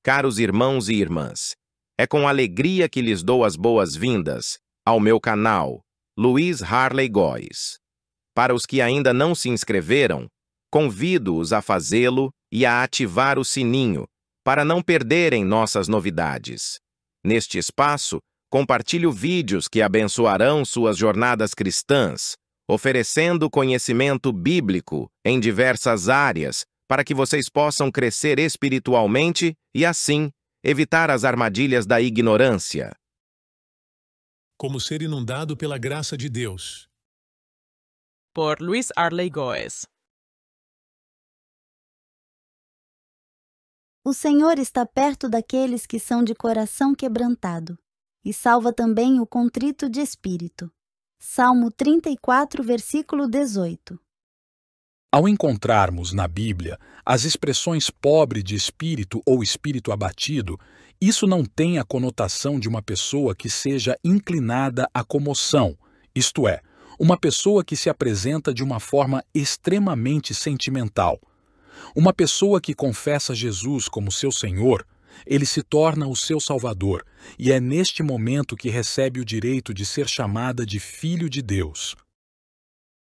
Caros irmãos e irmãs, é com alegria que lhes dou as boas-vindas ao meu canal, Luiz Harley Góes. Para os que ainda não se inscreveram, convido-os a fazê-lo e a ativar o sininho, para não perderem nossas novidades. Neste espaço, compartilho vídeos que abençoarão suas jornadas cristãs, oferecendo conhecimento bíblico em diversas áreas, para que vocês possam crescer espiritualmente e, assim, evitar as armadilhas da ignorância. Como ser inundado pela graça de Deus. Por Luiz Harley Góes. O Senhor está perto daqueles que são de coração quebrantado, e salva também o contrito de espírito. Salmo 34, versículo 18. Ao encontrarmos na Bíblia as expressões pobre de espírito ou espírito abatido, isso não tem a conotação de uma pessoa que seja inclinada à comoção, isto é, uma pessoa que se apresenta de uma forma extremamente sentimental. Uma pessoa que confessa Jesus como seu Senhor, ele se torna o seu Salvador, e é neste momento que recebe o direito de ser chamada de Filho de Deus.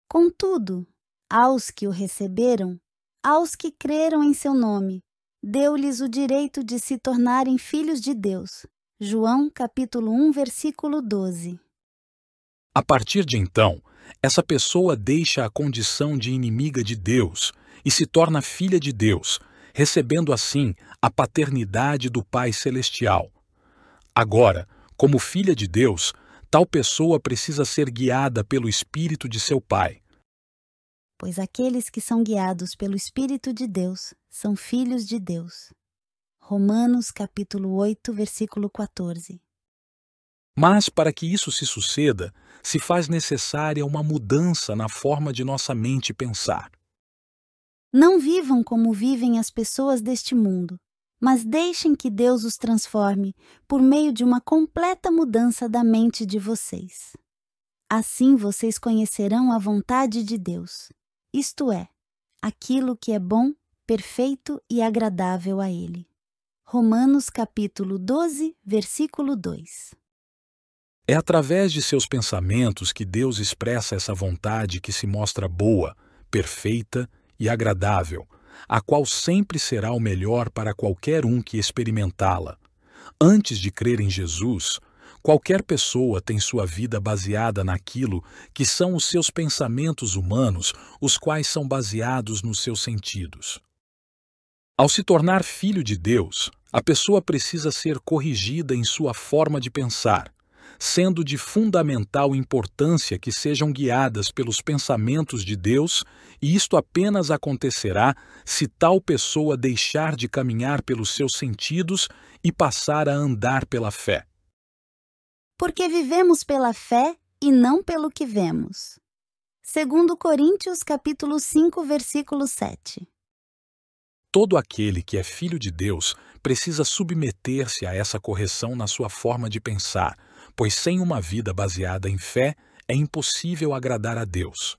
Contudo, aos que o receberam, aos que creram em seu nome, deu-lhes o direito de se tornarem filhos de Deus. João capítulo 1, versículo 12. A partir de então, essa pessoa deixa a condição de inimiga de Deus e se torna filha de Deus, recebendo assim a paternidade do Pai Celestial. Agora, como filha de Deus, tal pessoa precisa ser guiada pelo Espírito de seu Pai. Pois aqueles que são guiados pelo Espírito de Deus são filhos de Deus. Romanos capítulo 8, versículo 14. Mas, para que isso se suceda, se faz necessária uma mudança na forma de nossa mente pensar. Não vivam como vivem as pessoas deste mundo, mas deixem que Deus os transforme por meio de uma completa mudança da mente de vocês. Assim vocês conhecerão a vontade de Deus, isto é, aquilo que é bom, perfeito e agradável a Ele. Romanos capítulo 12, versículo 2. É através de seus pensamentos que Deus expressa essa vontade que se mostra boa, perfeita e agradável, a qual sempre será o melhor para qualquer um que experimentá-la. Antes de crer em Jesus, qualquer pessoa tem sua vida baseada naquilo que são os seus pensamentos humanos, os quais são baseados nos seus sentidos. Ao se tornar filho de Deus, a pessoa precisa ser corrigida em sua forma de pensar, sendo de fundamental importância que sejam guiadas pelos pensamentos de Deus, e isto apenas acontecerá se tal pessoa deixar de caminhar pelos seus sentidos e passar a andar pela fé. Porque vivemos pela fé e não pelo que vemos. 2 Coríntios capítulo 5, versículo 7. Todo aquele que é filho de Deus precisa submeter-se a essa correção na sua forma de pensar, pois sem uma vida baseada em fé, é impossível agradar a Deus.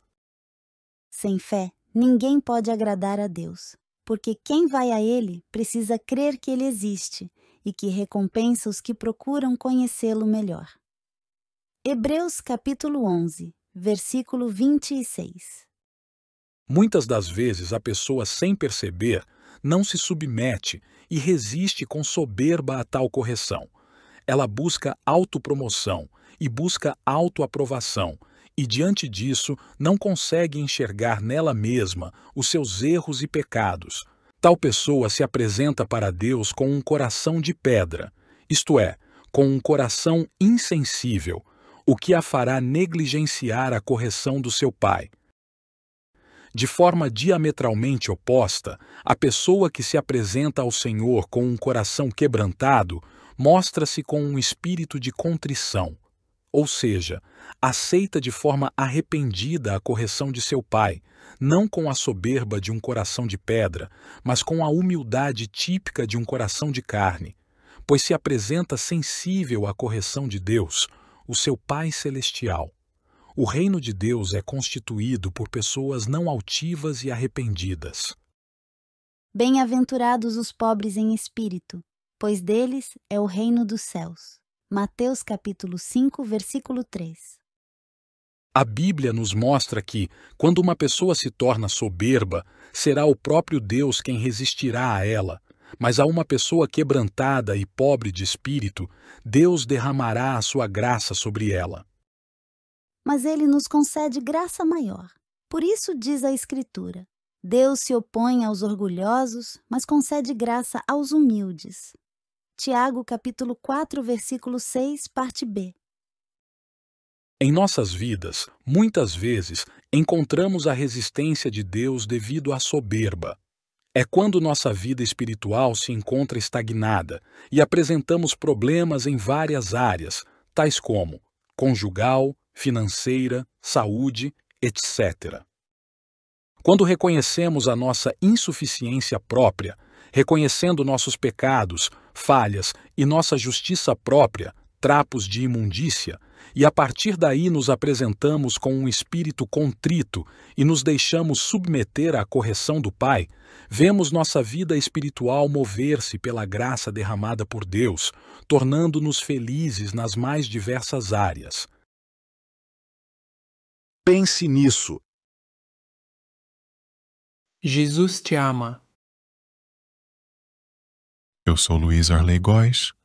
Sem fé, ninguém pode agradar a Deus, porque quem vai a Ele precisa crer que Ele existe e que recompensa os que procuram conhecê-lo melhor. Hebreus capítulo 11, versículo 26. Muitas das vezes a pessoa, sem perceber, não se submete e resiste com soberba a tal correção. Ela busca autopromoção e busca autoaprovação, e diante disso não consegue enxergar nela mesma os seus erros e pecados. Tal pessoa se apresenta para Deus com um coração de pedra, isto é, com um coração insensível, o que a fará negligenciar a correção do seu Pai. De forma diametralmente oposta, a pessoa que se apresenta ao Senhor com um coração quebrantado mostra-se com um espírito de contrição, ou seja, aceita de forma arrependida a correção de seu Pai, não com a soberba de um coração de pedra, mas com a humildade típica de um coração de carne, pois se apresenta sensível à correção de Deus, o seu Pai Celestial. O reino de Deus é constituído por pessoas não altivas e arrependidas. Bem-aventurados os pobres em espírito, pois deles é o reino dos céus. Mateus capítulo 5, versículo 3. A Bíblia nos mostra que, quando uma pessoa se torna soberba, será o próprio Deus quem resistirá a ela. Mas a uma pessoa quebrantada e pobre de espírito, Deus derramará a sua graça sobre ela. Mas ele nos concede graça maior. Por isso diz a Escritura: Deus se opõe aos orgulhosos, mas concede graça aos humildes. Tiago capítulo 4, versículo 6, parte B. Em nossas vidas, muitas vezes, encontramos a resistência de Deus devido à soberba. É quando nossa vida espiritual se encontra estagnada e apresentamos problemas em várias áreas, tais como conjugal, financeira, saúde, etc. Quando reconhecemos a nossa insuficiência própria, reconhecendo nossos pecados, falhas e nossa justiça própria, trapos de imundícia, e a partir daí nos apresentamos com um espírito contrito e nos deixamos submeter à correção do Pai, vemos nossa vida espiritual mover-se pela graça derramada por Deus, tornando-nos felizes nas mais diversas áreas. Pense nisso. Jesus te ama. Eu sou Luiz Arley Góes